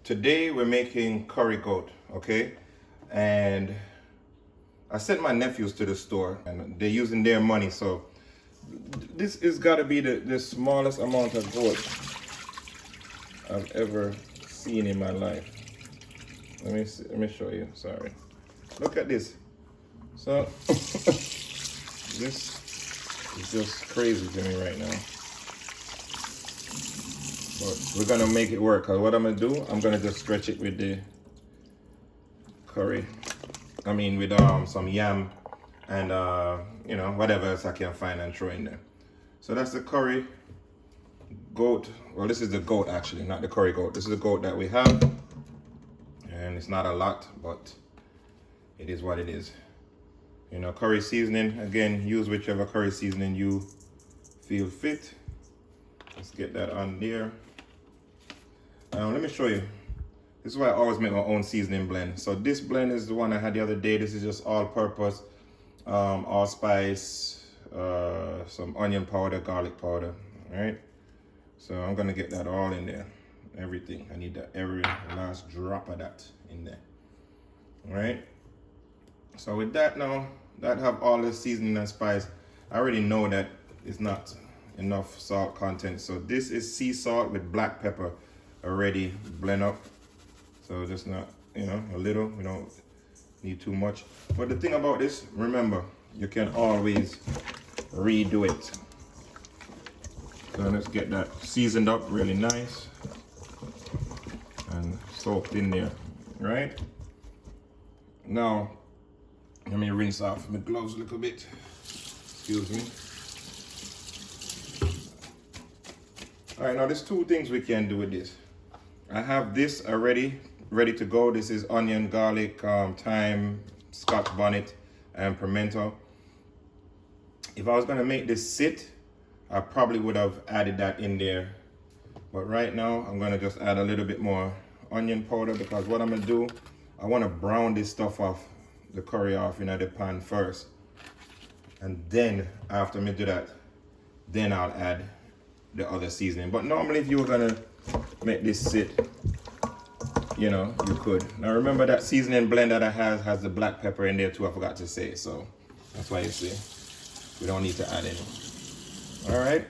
Today we're making curry goat, okay? And I sent my nephews to the store and they're using their money, so this is gotta be the smallest amount of goat I've ever seen in my life. Let me show you, sorry. Look at this. So this is just crazy to me right now. But we're gonna make it work, because what I'm gonna do, I'm gonna just stretch it with the curry. I mean with some yam and you know, whatever else I can find and throw in there. So that's the curry goat. Well, this is the goat actually, not the curry goat. This is the goat that we have. And it's not a lot, but it is what it is. You know, curry seasoning, again, use whichever curry seasoning you feel fit. Let's get that on there. Let me show you. This is why I always make my own seasoning blend. So this blend is the one I had the other day. This is just all-purpose, allspice, some onion powder, garlic powder, all right? So I'm gonna get that all in there, everything. I need every last drop of that in there, all right? So with that now, that have all the seasoning and spice, I already know that it's not enough salt content. So this is sea salt with black pepper already blend up. So just not, you know, a little, we don't need too much. But the thing about this, remember, you can always redo it. So let's get that seasoned up really nice and soaked in there, right? Now, let me rinse off my gloves a little bit. Excuse me. All right, now there's two things we can do with this. I have this already ready to go. This is onion, garlic, thyme, Scotch bonnet, and pimento. If I was gonna make this sit, I probably would have added that in there. But right now, I'm gonna just add a little bit more onion powder, because what I'm gonna do, I wanna brown this stuff off, the curry off in the pan first. And then after me do that, then I'll add the other seasoning. But normally if you were gonna make this sit, you know, you could. Now remember that seasoning blend that I have has the black pepper in there too, I forgot to say. So that's why you see, we don't need to add any. All right,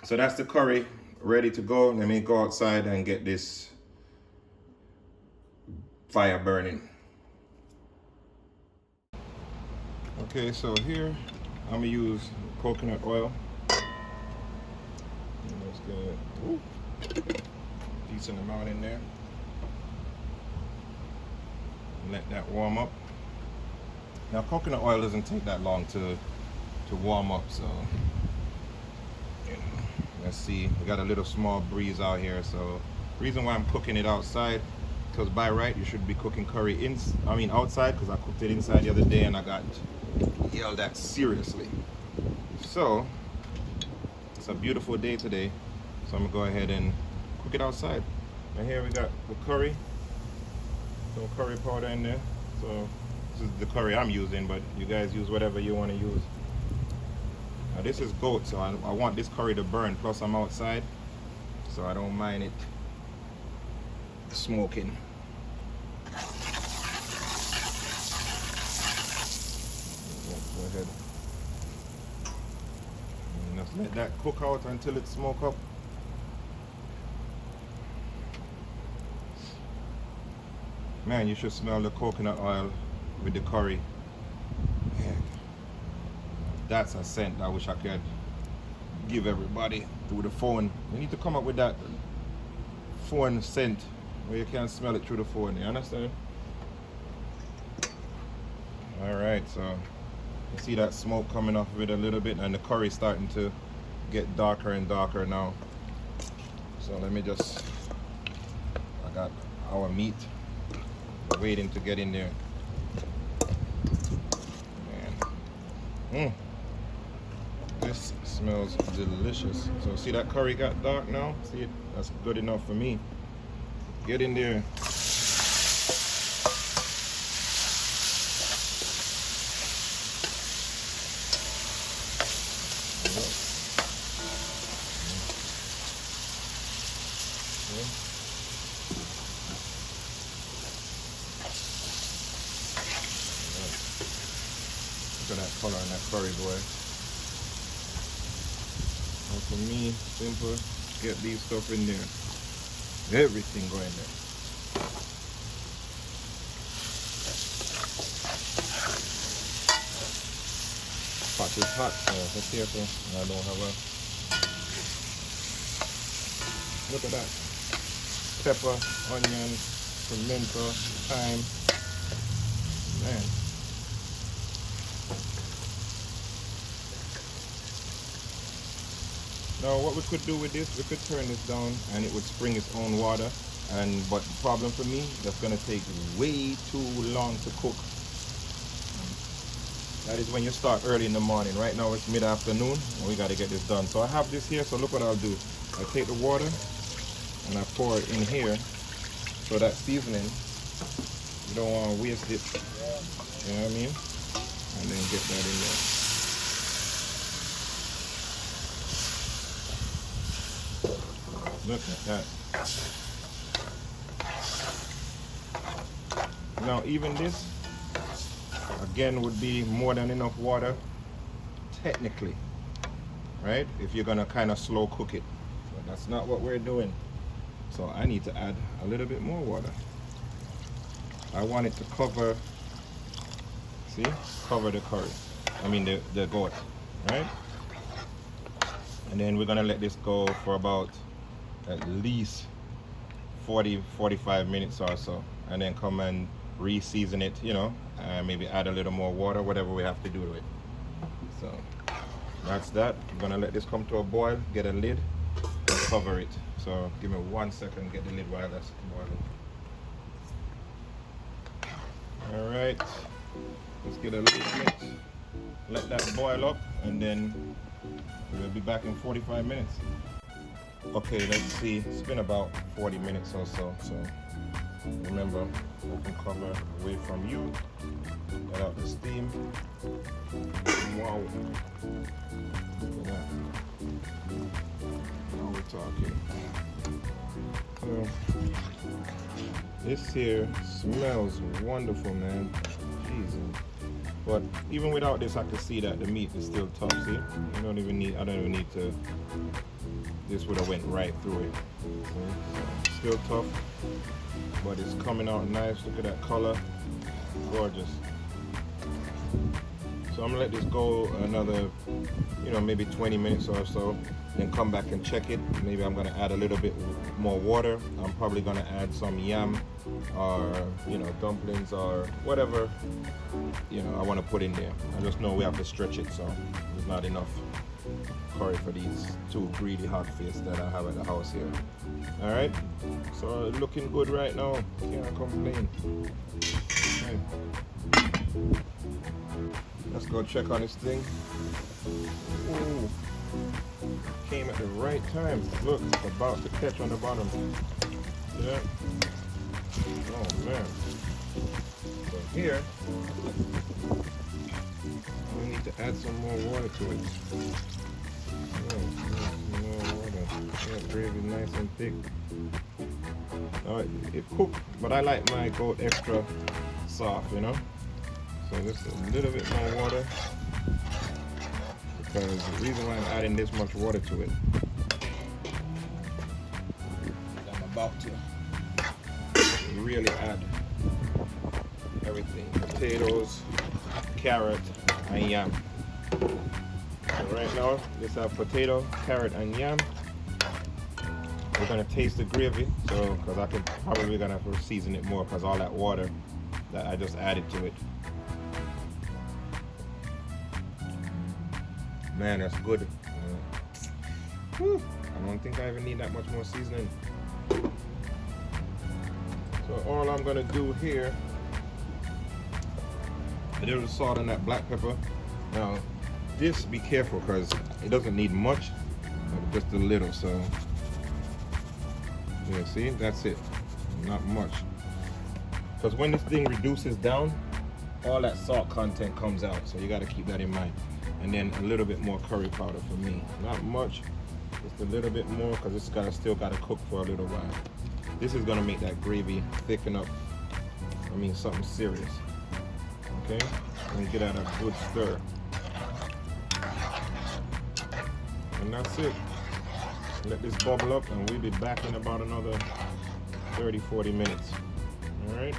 so that's the curry ready to go. Let me go outside and get this fire burning. Okay, so here I'm gonna use coconut oil. Let's get a decent amount in there. Let that warm up. Now coconut oil doesn't take that long to warm up, so you know, let's see. We got a little small breeze out here, so reason why I'm cooking it outside, because by right you should be cooking curry outside, because I cooked it inside the other day and I got yelled at seriously. So it's a beautiful day today, so I'm gonna go ahead and cook it outside. And here we got the curry, some curry powder in there. So this is the curry I'm using, but you guys use whatever you want to use. Now this is goat, so I want this curry to burn, plus I'm outside, so I don't mind it smoking. Go ahead. And just let that cook out until it smoke up. Man, you should smell the coconut oil with the curry. Man, that's a scent I wish I could give everybody through the phone. You need to come up with that phone scent where you can smell it through the phone, you understand? All right, so you see that smoke coming off of it a little bit, and the curry starting to get darker and darker now. So let me just, I got our meat waiting to get in there. Man. This smells delicious. So see that curry got dark now? See it? That's good enough for me. Get in there. color on that curry, boy. And for me, simple, get these stuff in there. Everything go in there. Pot is hot, so be careful. I don't have a... Look at that. Pepper, onion, pimento, thyme. Man. Now what we could do with this, we could turn this down and it would spring its own water. But the problem for me, that's gonna take way too long to cook. That is when you start early in the morning. Right now it's mid-afternoon and we gotta get this done. So I have this here, so look what I'll do. I take the water and I pour it in here. So that seasoning, you don't want to waste it. You know what I mean? And then get that in there. Look at that. Now even this, again, would be more than enough water, technically, right? If you're gonna kind of slow cook it. But that's not what we're doing. So I need to add a little bit more water. I want it to cover, see? Cover the curry. I mean the goat, right? And then we're gonna let this go for about at least 40-45 minutes or so. And then come and re-season it, you know, and maybe add a little more water, whatever we have to do to it. So that's that. I'm gonna let this come to a boil, get a lid, and cover it. So give me 1 second, get the lid while that's boiling. All right, let's get a lid on it. Let that boil up, and then we'll be back in 45 minutes. Okay, let's see. It's been about 40 minutes or so. So remember, open cover away from you. Let out the steam. Wow. Look at that. Now we're talking. So, this here smells wonderful, man. Jesus. But even without this, I can see that the meat is still tough. See? I don't even need to. This would have went right through it. So, still tough, but it's coming out nice. Look at that color, gorgeous. So I'm gonna let this go another, maybe 20 minutes or so, then come back and check it. Maybe I'm gonna add a little bit more water. I'm probably gonna add some yam or dumplings or whatever I want to put in there. I just know we have to stretch it, so there's not enough curry for these two greedy hot face that I have at the house here. All right, so looking good right now, can't complain. Okay. Let's go check on this thing. Ooh, came at the right time. Look, it's about to catch on the bottom. See that? Oh man. So here, we need to add some more water to it. More water. Yeah, gravy nice and thick. It cooked, but I like my goat extra soft, So just a little bit more water, because the reason why I'm adding this much water to it, I'm about to really add everything: potatoes, carrot, and yam. So right now, let's have potato, carrot, and yam. We're gonna taste the gravy, so because I could probably gonna have to season it more because all that water that I just added to it. Man, that's good. Whew. I don't think I even need that much more seasoning. So all I'm gonna do here, a little salt and that black pepper. Now, this, be careful because it doesn't need much, but just a little. So, yeah, see, that's it. Not much. Because when this thing reduces down, all that salt content comes out. So you got to keep that in mind. And then a little bit more curry powder for me. Not much, just a little bit more, because it's still got to cook for a little while. This is going to make that gravy thicken up. I mean, something serious. Okay? And get out a good stir. And that's it. Let this bubble up and we'll be back in about another 30-40 minutes. Alright.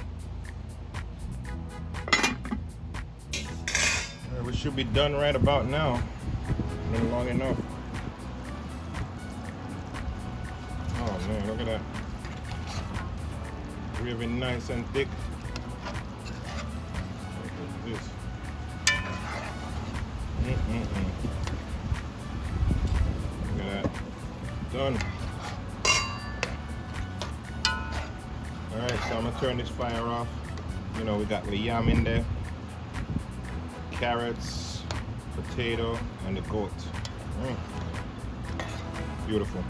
We should be done right about now. Been long enough. Oh man, look at that. Really nice and thick. Look at this. Look at that. Done. Alright, so I'm gonna turn this fire off. You know, we got the yam in there, carrots, potato, and the goat. Beautiful.